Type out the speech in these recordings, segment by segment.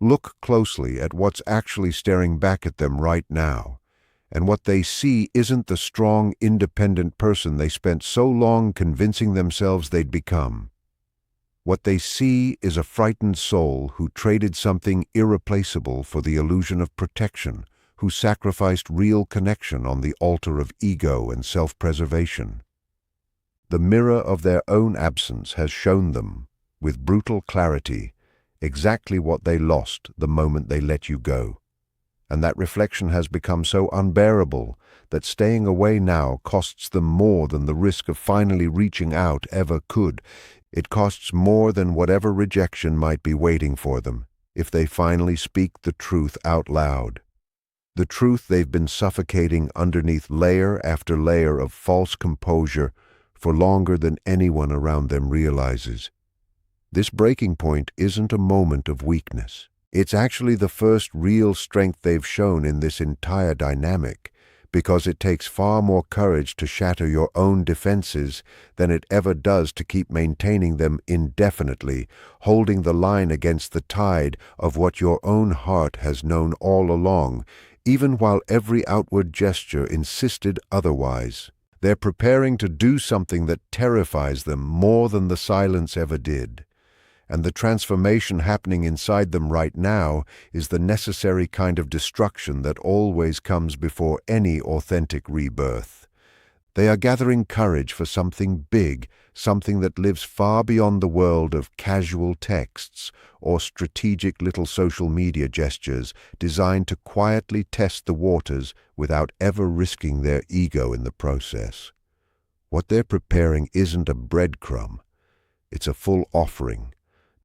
Look closely at what's actually staring back at them right now. And what they see isn't the strong, independent person they spent so long convincing themselves they'd become. What they see is a frightened soul who traded something irreplaceable for the illusion of protection, who sacrificed real connection on the altar of ego and self-preservation. The mirror of their own absence has shown them, with brutal clarity, exactly what they lost the moment they let you go. And that reflection has become so unbearable that staying away now costs them more than the risk of finally reaching out ever could. It costs more than whatever rejection might be waiting for them if they finally speak the truth out loud. The truth they've been suffocating underneath layer after layer of false composure for longer than anyone around them realizes. This breaking point isn't a moment of weakness. It's actually the first real strength they've shown in this entire dynamic, because it takes far more courage to shatter your own defenses than it ever does to keep maintaining them indefinitely, holding the line against the tide of what your own heart has known all along, even while every outward gesture insisted otherwise. They're preparing to do something that terrifies them more than the silence ever did. And the transformation happening inside them right now is the necessary kind of destruction that always comes before any authentic rebirth. They are gathering courage for something big, something that lives far beyond the world of casual texts or strategic little social media gestures designed to quietly test the waters without ever risking their ego in the process. What they're preparing isn't a breadcrumb. It's a full offering.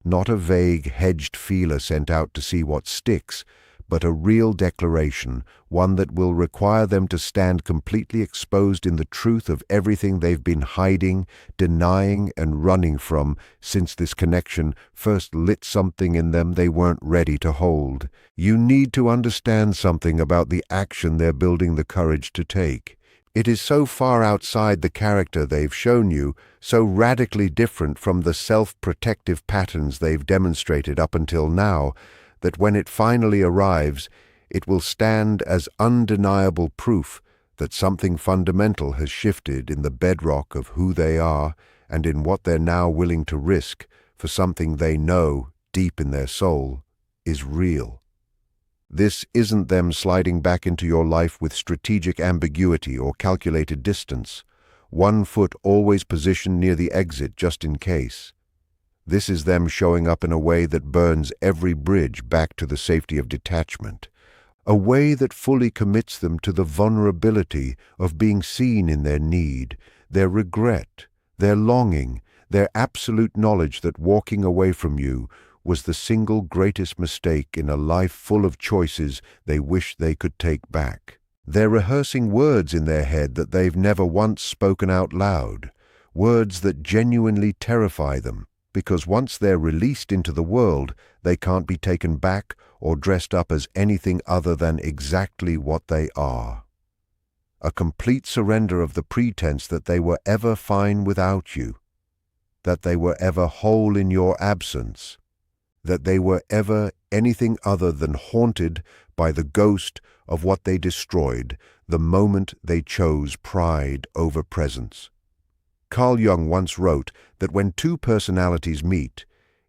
Not a vague, hedged feeler sent out to see what sticks, but a real declaration, one that will require them to stand completely exposed in the truth of everything they've been hiding, denying, and running from since this connection first lit something in them they weren't ready to hold. You need to understand something about the action they're building the courage to take. It is so far outside the character they've shown you, so radically different from the self-protective patterns they've demonstrated up until now, that when it finally arrives, it will stand as undeniable proof that something fundamental has shifted in the bedrock of who they are and in what they're now willing to risk for something they know, deep in their soul, is real. This isn't them sliding back into your life with strategic ambiguity or calculated distance, one foot always positioned near the exit just in case. This is them showing up in a way that burns every bridge back to the safety of detachment, a way that fully commits them to the vulnerability of being seen in their need, their regret, their longing, their absolute knowledge that walking away from you was the single greatest mistake in a life full of choices they wish they could take back. They're rehearsing words in their head that they've never once spoken out loud, words that genuinely terrify them, because once they're released into the world, they can't be taken back or dressed up as anything other than exactly what they are. A complete surrender of the pretense that they were ever fine without you, that they were ever whole in your absence, that they were ever anything other than haunted by the ghost of what they destroyed the moment they chose pride over presence. Carl Jung once wrote that when two personalities meet,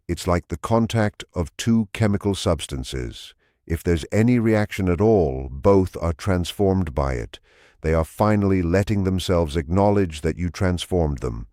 it's like the contact of two chemical substances. If there's any reaction at all, both are transformed by it. They are finally letting themselves acknowledge that you transformed them,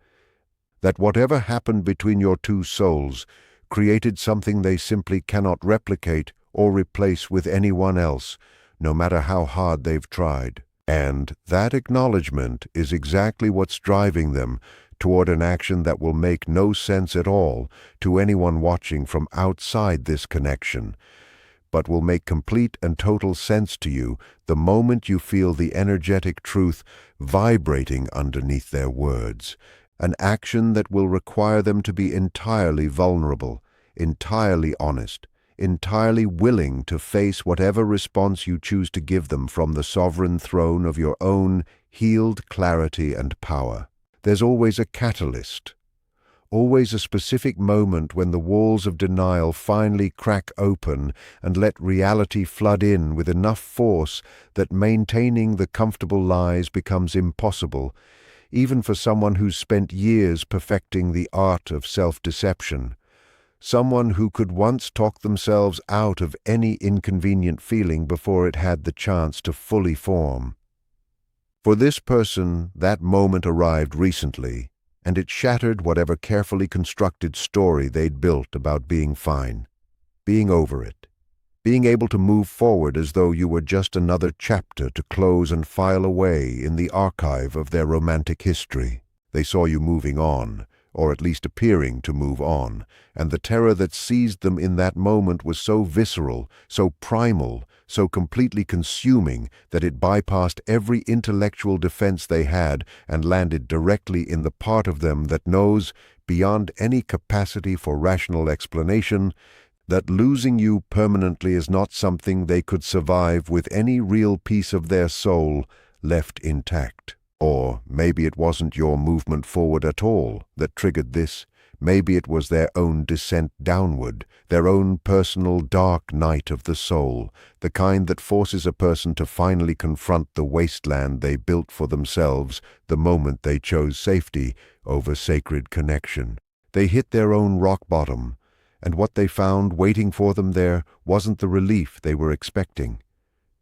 that whatever happened between your two souls created something they simply cannot replicate or replace with anyone else, no matter how hard they've tried. And that acknowledgement is exactly what's driving them toward an action that will make no sense at all to anyone watching from outside this connection, but will make complete and total sense to you the moment you feel the energetic truth vibrating underneath their words. An action that will require them to be entirely vulnerable, entirely honest, entirely willing to face whatever response you choose to give them from the sovereign throne of your own healed clarity and power. There's always a catalyst. always a specific moment when the walls of denial finally crack open and let reality flood in with enough force that maintaining the comfortable lies becomes impossible, even for someone who's spent years perfecting the art of self-deception. Someone who could once talk themselves out of any inconvenient feeling before it had the chance to fully form. For this person, that moment arrived recently, and it shattered whatever carefully constructed story they'd built about being fine, being over it, being able to move forward as though you were just another chapter to close and file away in the archive of their romantic history. They saw you moving on, or at least appearing to move on, and the terror that seized them in that moment was so visceral, so primal, so completely consuming that it bypassed every intellectual defense they had and landed directly in the part of them that knows, beyond any capacity for rational explanation, that losing you permanently is not something they could survive with any real piece of their soul left intact. Or maybe it wasn't your movement forward at all that triggered this. Maybe it was their own descent downward, their own personal dark night of the soul, the kind that forces a person to finally confront the wasteland they built for themselves the moment they chose safety over sacred connection. They hit their own rock bottom, and what they found waiting for them there wasn't the relief they were expecting.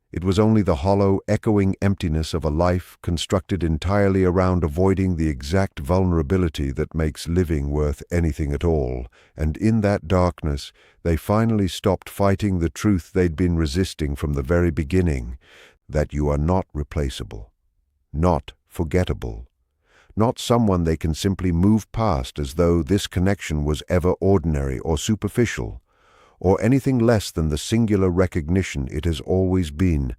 It was only the hollow, echoing emptiness of a life constructed entirely around avoiding the exact vulnerability that makes living worth anything at all, and in that darkness they finally stopped fighting the truth they'd been resisting from the very beginning, that you are not replaceable, not forgettable, not someone they can simply move past as though this connection was ever ordinary or superficial, or anything less than the singular recognition it has always been,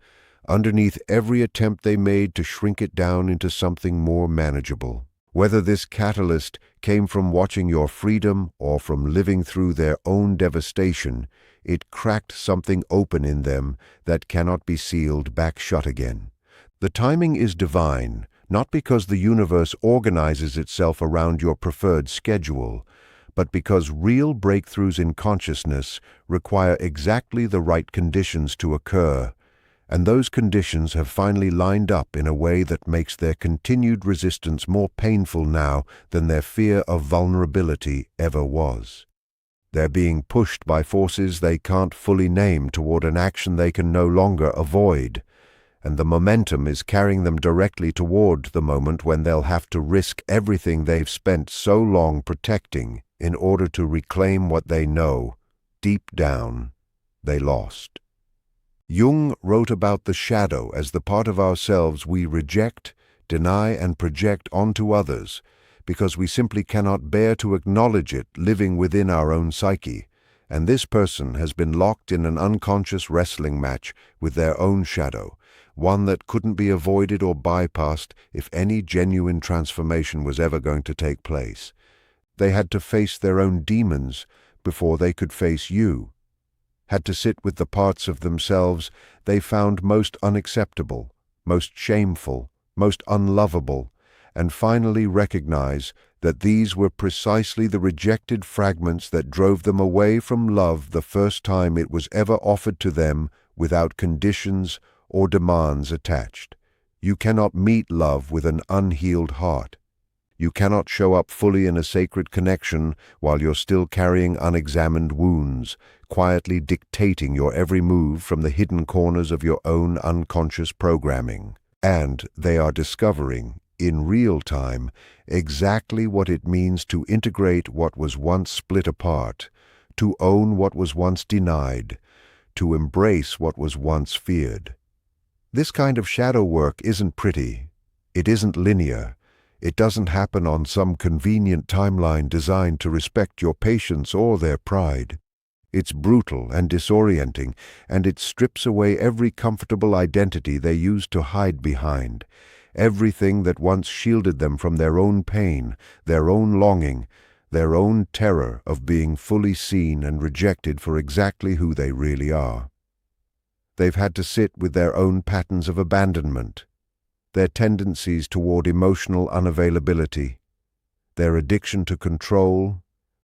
underneath every attempt they made to shrink it down into something more manageable. Whether this catalyst came from watching your freedom or from living through their own devastation, it cracked something open in them that cannot be sealed back shut again. The timing is divine, not because the universe organizes itself around your preferred schedule, but because real breakthroughs in consciousness require exactly the right conditions to occur, and those conditions have finally lined up in a way that makes their continued resistance more painful now than their fear of vulnerability ever was. They're being pushed by forces they can't fully name toward an action they can no longer avoid, and the momentum is carrying them directly toward the moment when they'll have to risk everything they've spent so long protecting in order to reclaim what they know, deep down, they lost. Jung wrote about the shadow as the part of ourselves we reject, deny, and project onto others, because we simply cannot bear to acknowledge it living within our own psyche, and this person has been locked in an unconscious wrestling match with their own shadow, one that couldn't be avoided or bypassed if any genuine transformation was ever going to take place. They had to face their own demons before they could face you, had to sit with the parts of themselves they found most unacceptable, most shameful, most unlovable, and finally recognize that these were precisely the rejected fragments that drove them away from love the first time it was ever offered to them without conditions or demands attached. You cannot meet love with an unhealed heart. You cannot show up fully in a sacred connection while you're still carrying unexamined wounds, quietly dictating your every move from the hidden corners of your own unconscious programming. And they are discovering, in real time, exactly what it means to integrate what was once split apart, to own what was once denied, to embrace what was once feared. This kind of shadow work isn't pretty. It isn't linear. It doesn't happen on some convenient timeline designed to respect your patience or their pride. It's brutal and disorienting, and it strips away every comfortable identity they used to hide behind, everything that once shielded them from their own pain, their own longing, their own terror of being fully seen and rejected for exactly who they really are. They've had to sit with their own patterns of abandonment, their tendencies toward emotional unavailability, their addiction to control,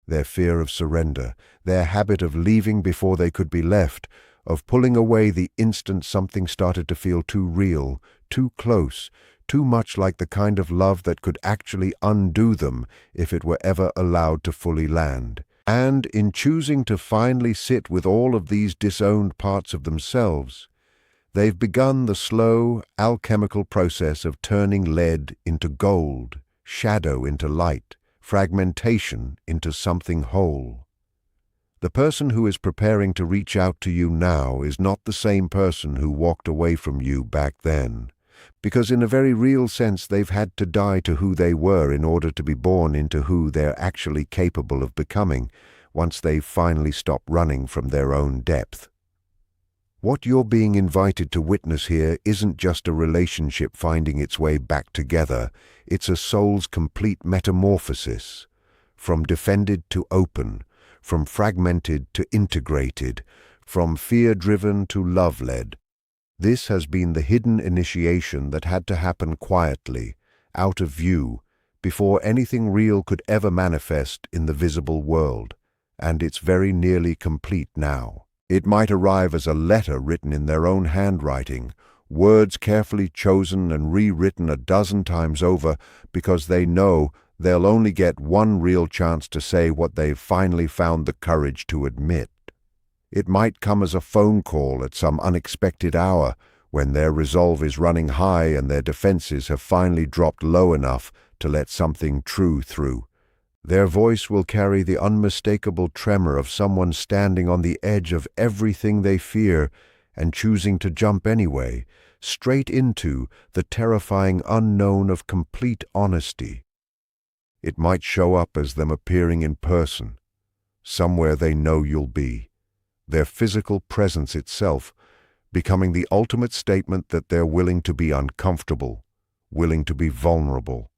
their fear of surrender, their habit of leaving before they could be left, of pulling away the instant something started to feel too real, too close, too much like the kind of love that could actually undo them if it were ever allowed to fully land. And in choosing to finally sit with all of these disowned parts of themselves, they've begun the slow, alchemical process of turning lead into gold, shadow into light, fragmentation into something whole. The person who is preparing to reach out to you now is not the same person who walked away from you back then, because in a very real sense they've had to die to who they were in order to be born into who they're actually capable of becoming once they've finally stopped running from their own depth. What you're being invited to witness here isn't just a relationship finding its way back together, it's a soul's complete metamorphosis, from defended to open, from fragmented to integrated, from fear-driven to love-led. This has been the hidden initiation that had to happen quietly, out of view, before anything real could ever manifest in the visible world, and it's very nearly complete now. It might arrive as a letter written in their own handwriting, words carefully chosen and rewritten a dozen times over because they know they'll only get one real chance to say what they've finally found the courage to admit. It might come as a phone call at some unexpected hour when their resolve is running high and their defenses have finally dropped low enough to let something true through. Their voice will carry the unmistakable tremor of someone standing on the edge of everything they fear and choosing to jump anyway, straight into the terrifying unknown of complete honesty. It might show up as them appearing in person, somewhere they know you'll be, their physical presence itself becoming the ultimate statement that they're willing to be uncomfortable, willing to be vulnerable,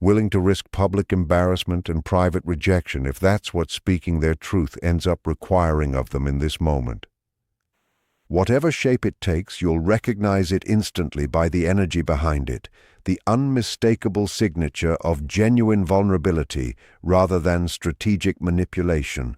willing to risk public embarrassment and private rejection if that's what speaking their truth ends up requiring of them in this moment. Whatever shape it takes, you'll recognize it instantly by the energy behind it, the unmistakable signature of genuine vulnerability rather than strategic manipulation.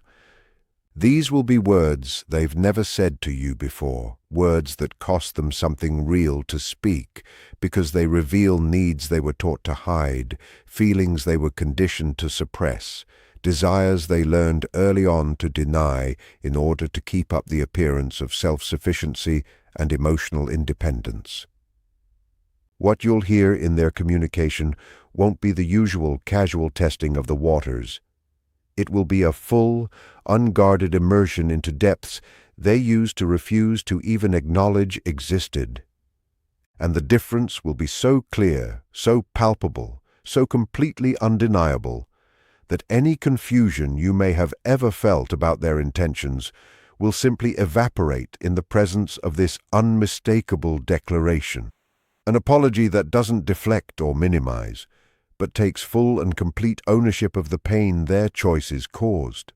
These will be words they've never said to you before, words that cost them something real to speak, because they reveal needs they were taught to hide, feelings they were conditioned to suppress, desires they learned early on to deny in order to keep up the appearance of self-sufficiency and emotional independence. What you'll hear in their communication won't be the usual casual testing of the waters. It will be a full, unguarded immersion into depths they used to refuse to even acknowledge existed. And the difference will be so clear, so palpable, so completely undeniable, that any confusion you may have ever felt about their intentions will simply evaporate in the presence of this unmistakable declaration. An apology that doesn't deflect or minimize, but takes full and complete ownership of the pain their choices caused.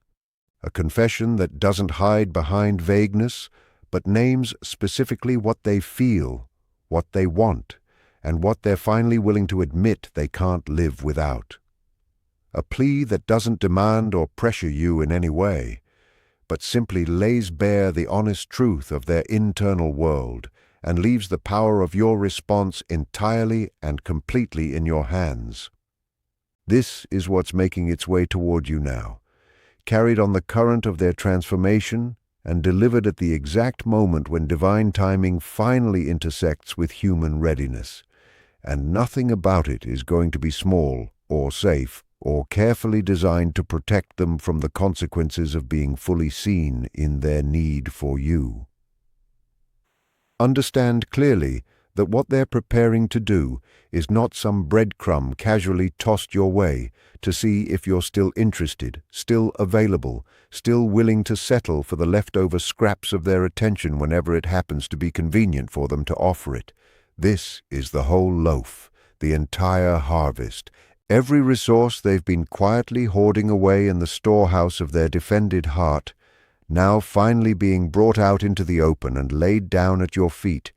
A confession that doesn't hide behind vagueness, but names specifically what they feel, what they want, and what they're finally willing to admit they can't live without. A plea that doesn't demand or pressure you in any way, but simply lays bare the honest truth of their internal world and leaves the power of your response entirely and completely in your hands. This is what's making its way toward you now, carried on the current of their transformation and delivered at the exact moment when divine timing finally intersects with human readiness. And nothing about it is going to be small or safe or carefully designed to protect them from the consequences of being fully seen in their need for you. Understand clearly that what they're preparing to do is not some breadcrumb casually tossed your way to see if you're still interested, still available, still willing to settle for the leftover scraps of their attention whenever it happens to be convenient for them to offer it. This is the whole loaf, the entire harvest, every resource they've been quietly hoarding away in the storehouse of their defended heart, now finally being brought out into the open and laid down at your feet,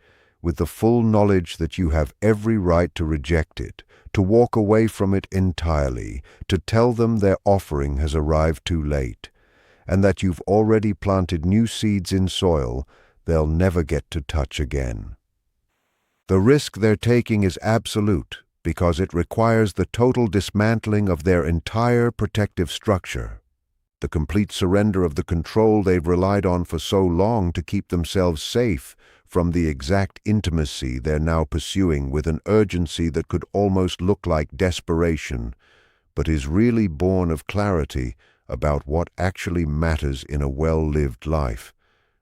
with the full knowledge that you have every right to reject it, to walk away from it entirely, to tell them their offering has arrived too late, and that you've already planted new seeds in soil they'll never get to touch again. The risk they're taking is absolute because it requires the total dismantling of their entire protective structure, the complete surrender of the control they've relied on for so long to keep themselves safe from the exact intimacy they're now pursuing with an urgency that could almost look like desperation, but is really born of clarity about what actually matters in a well-lived life.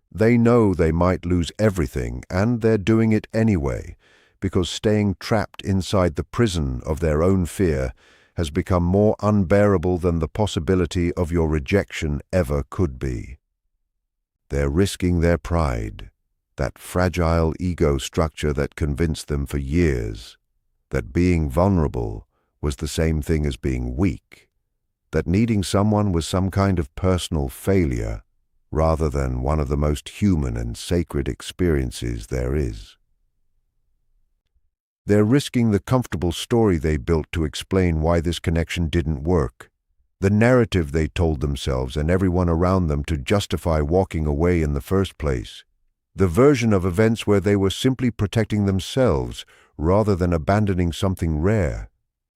They know they might lose everything, and they're doing it anyway, because staying trapped inside the prison of their own fear has become more unbearable than the possibility of your rejection ever could be. They're risking their pride, that fragile ego structure that convinced them for years that being vulnerable was the same thing as being weak, that needing someone was some kind of personal failure rather than one of the most human and sacred experiences there is. They're risking the comfortable story they built to explain why this connection didn't work, the narrative they told themselves and everyone around them to justify walking away in the first place, the version of events where they were simply protecting themselves rather than abandoning something rare.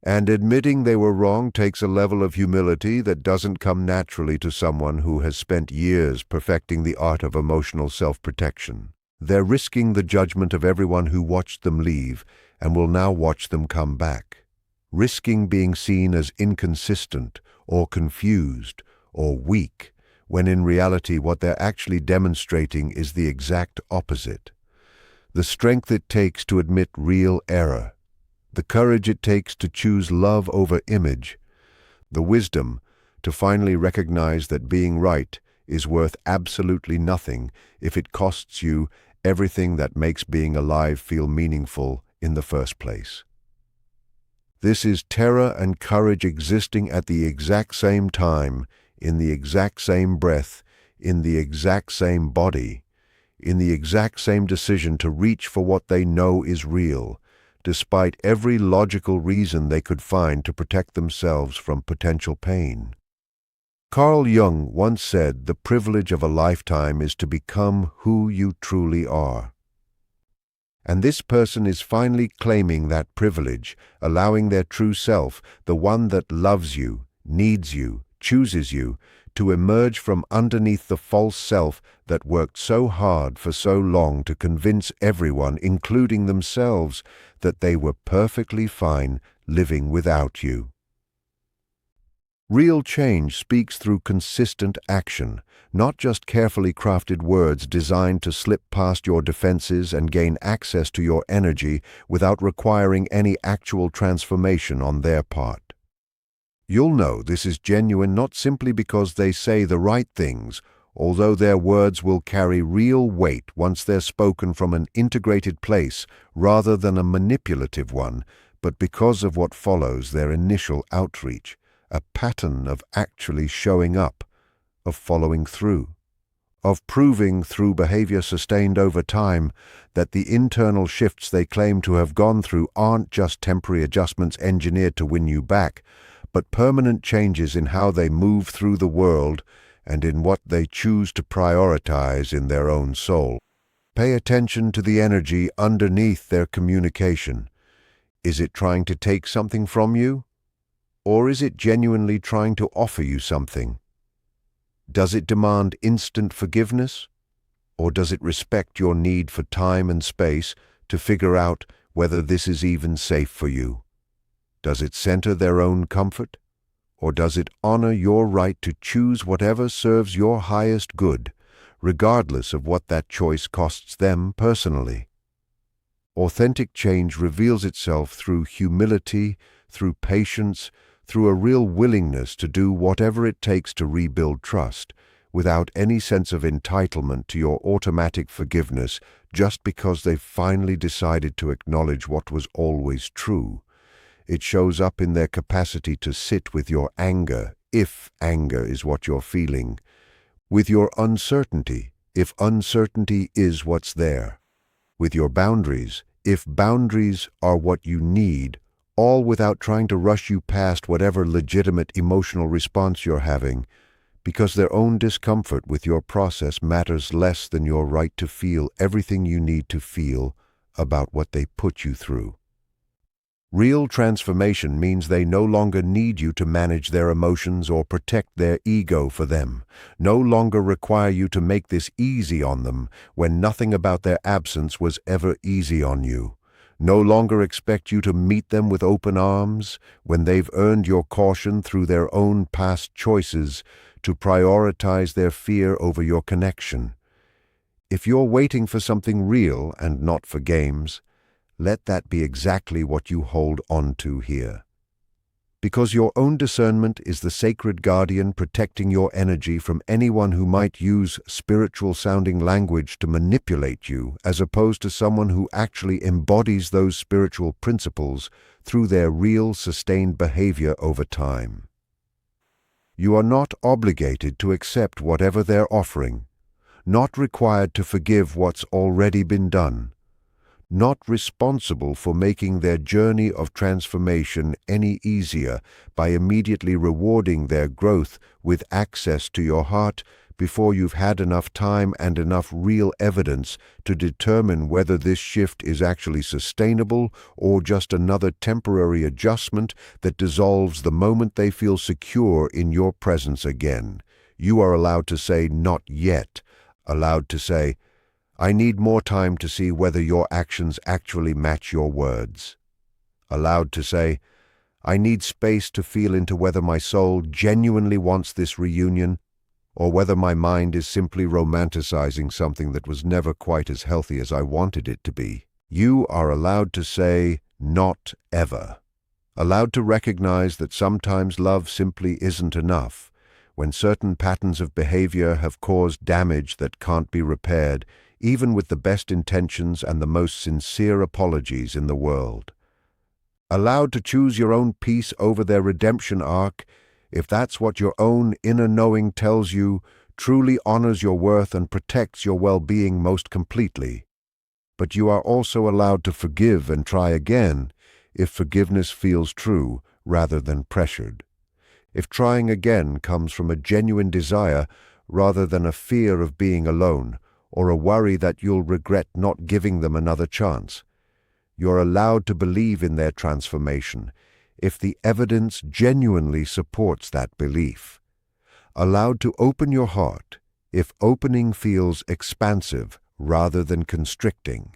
And admitting they were wrong takes a level of humility that doesn't come naturally to someone who has spent years perfecting the art of emotional self-protection. They're risking the judgment of everyone who watched them leave and will now watch them come back, risking being seen as inconsistent or confused or weak, when in reality what they're actually demonstrating is the exact opposite. The strength it takes to admit real error, the courage it takes to choose love over image, the wisdom to finally recognize that being right is worth absolutely nothing if it costs you everything that makes being alive feel meaningful in the first place. This is terror and courage existing at the exact same time, in the exact same breath, in the exact same body, in the exact same decision to reach for what they know is real, despite every logical reason they could find to protect themselves from potential pain. Carl Jung once said, "The privilege of a lifetime is to become who you truly are." And this person is finally claiming that privilege, allowing their true self, the one that loves you, needs you, chooses you, to emerge from underneath the false self that worked so hard for so long to convince everyone, including themselves, that they were perfectly fine living without you. Real change speaks through consistent action, not just carefully crafted words designed to slip past your defenses and gain access to your energy without requiring any actual transformation on their part. You'll know this is genuine not simply because they say the right things, although their words will carry real weight once they're spoken from an integrated place rather than a manipulative one, but because of what follows their initial outreach, a pattern of actually showing up, of following through, of proving through behavior sustained over time that the internal shifts they claim to have gone through aren't just temporary adjustments engineered to win you back, but permanent changes in how they move through the world and in what they choose to prioritize in their own soul. Pay attention to the energy underneath their communication. Is it trying to take something from you? Or is it genuinely trying to offer you something? Does it demand instant forgiveness? Or does it respect your need for time and space to figure out whether this is even safe for you? Does it center their own comfort? Or does it honor your right to choose whatever serves your highest good, regardless of what that choice costs them personally? Authentic change reveals itself through humility, through patience, through a real willingness to do whatever it takes to rebuild trust, without any sense of entitlement to your automatic forgiveness just because they've finally decided to acknowledge what was always true. It shows up in their capacity to sit with your anger, if anger is what you're feeling, with your uncertainty, if uncertainty is what's there, with your boundaries, if boundaries are what you need, all without trying to rush you past whatever legitimate emotional response you're having, because their own discomfort with your process matters less than your right to feel everything you need to feel about what they put you through. Real transformation means they no longer need you to manage their emotions or protect their ego for them, no longer require you to make this easy on them when nothing about their absence was ever easy on you, no longer expect you to meet them with open arms when they've earned your caution through their own past choices to prioritize their fear over your connection. If you're waiting for something real and not for games, let that be exactly what you hold on to here. Because your own discernment is the sacred guardian protecting your energy from anyone who might use spiritual-sounding language to manipulate you, as opposed to someone who actually embodies those spiritual principles through their real, sustained behavior over time. You are not obligated to accept whatever they're offering, not required to forgive what's already been done, not responsible for making their journey of transformation any easier by immediately rewarding their growth with access to your heart before you've had enough time and enough real evidence to determine whether this shift is actually sustainable or just another temporary adjustment that dissolves the moment they feel secure in your presence again. You are allowed to say, "Not yet," allowed to say, "I need more time to see whether your actions actually match your words." Allowed to say, "I need space to feel into whether my soul genuinely wants this reunion or whether my mind is simply romanticizing something that was never quite as healthy as I wanted it to be." You are allowed to say, "Not ever." Allowed to recognize that sometimes love simply isn't enough, when certain patterns of behavior have caused damage that can't be repaired, even with the best intentions and the most sincere apologies in the world. Allowed to choose your own peace over their redemption arc, if that's what your own inner knowing tells you, truly honors your worth and protects your well-being most completely. But you are also allowed to forgive and try again if forgiveness feels true rather than pressured. If trying again comes from a genuine desire rather than a fear of being alone, or a worry that you'll regret not giving them another chance. You're allowed to believe in their transformation if the evidence genuinely supports that belief. Allowed to open your heart if opening feels expansive rather than constricting.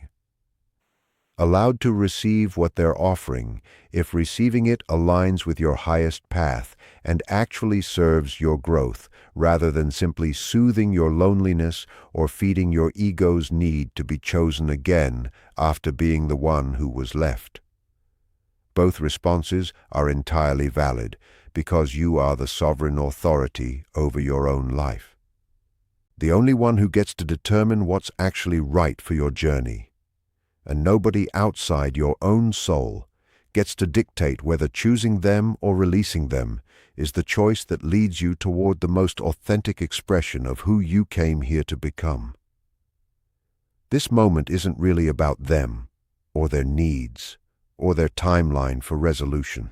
Allowed to receive what they're offering if receiving it aligns with your highest path and actually serves your growth, rather than simply soothing your loneliness or feeding your ego's need to be chosen again after being the one who was left. Both responses are entirely valid because you are the sovereign authority over your own life. The only one who gets to determine what's actually right for your journey. And nobody outside your own soul gets to dictate whether choosing them or releasing them is the choice that leads you toward the most authentic expression of who you came here to become. This moment isn't really about them, or their needs, or their timeline for resolution.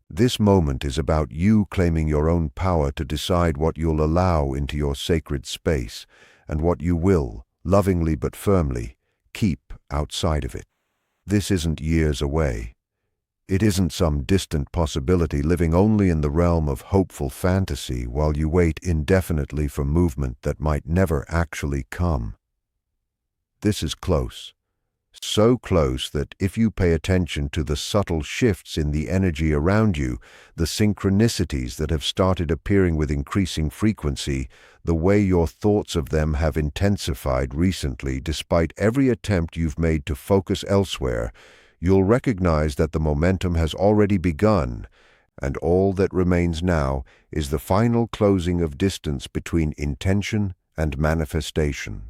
This moment is about you claiming your own power to decide what you'll allow into your sacred space and what you will, lovingly but firmly, keep outside of it. This isn't years away. It isn't some distant possibility living only in the realm of hopeful fantasy while you wait indefinitely for movement that might never actually come. This is close. So close that if you pay attention to the subtle shifts in the energy around you, the synchronicities that have started appearing with increasing frequency, the way your thoughts of them have intensified recently despite every attempt you've made to focus elsewhere, you'll recognize that the momentum has already begun, and all that remains now is the final closing of distance between intention and manifestation.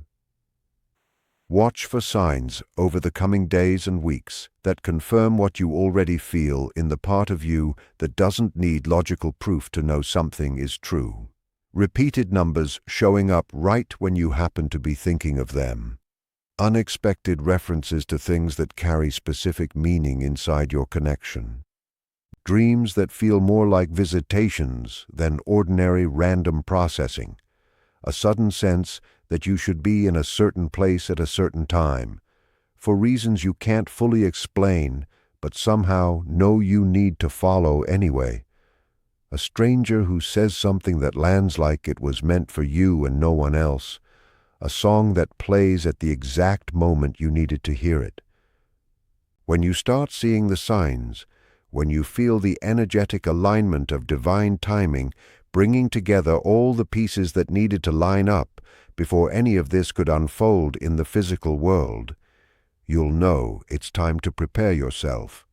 Watch for signs over the coming days and weeks that confirm what you already feel in the part of you that doesn't need logical proof to know something is true. Repeated numbers showing up right when you happen to be thinking of them. unexpected references to things that carry specific meaning inside your connection. Dreams that feel more like visitations than ordinary random processing. A sudden sense that you should be in a certain place at a certain time, for reasons you can't fully explain, but somehow know you need to follow anyway. A stranger who says something that lands like it was meant for you and no one else. A song that plays at the exact moment you needed to hear it. When you start seeing the signs, when you feel the energetic alignment of divine timing bringing together all the pieces that needed to line up before any of this could unfold in the physical world, you'll know it's time to prepare yourself.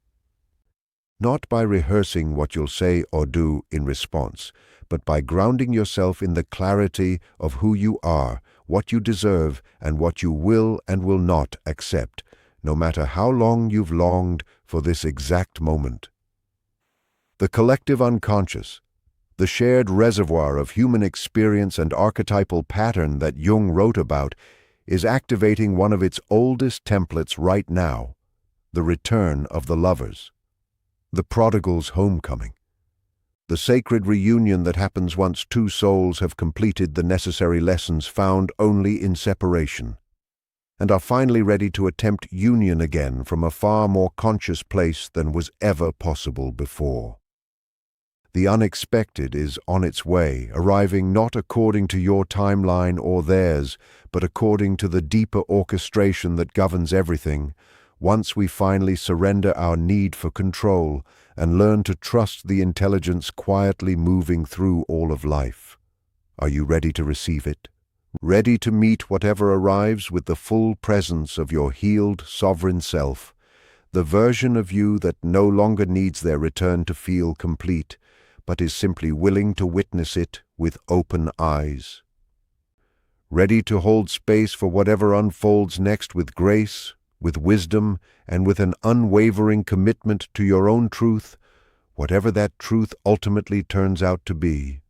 Not by rehearsing what you'll say or do in response, but by grounding yourself in the clarity of who you are, what you deserve, and what you will and will not accept, no matter how long you've longed for this exact moment. The collective unconscious, the shared reservoir of human experience and archetypal pattern that Jung wrote about, is activating one of its oldest templates right now, the return of the lovers, the prodigal's homecoming, the sacred reunion that happens once two souls have completed the necessary lessons found only in separation, and are finally ready to attempt union again from a far more conscious place than was ever possible before. The unexpected is on its way, arriving not according to your timeline or theirs, but according to the deeper orchestration that governs everything, once we finally surrender our need for control and learn to trust the intelligence quietly moving through all of life. Are you ready to receive it? Ready to meet whatever arrives with the full presence of your healed, sovereign self, the version of you that no longer needs their return to feel complete, but is simply willing to witness it with open eyes. Ready to hold space for whatever unfolds next with grace, with wisdom, and with an unwavering commitment to your own truth, whatever that truth ultimately turns out to be.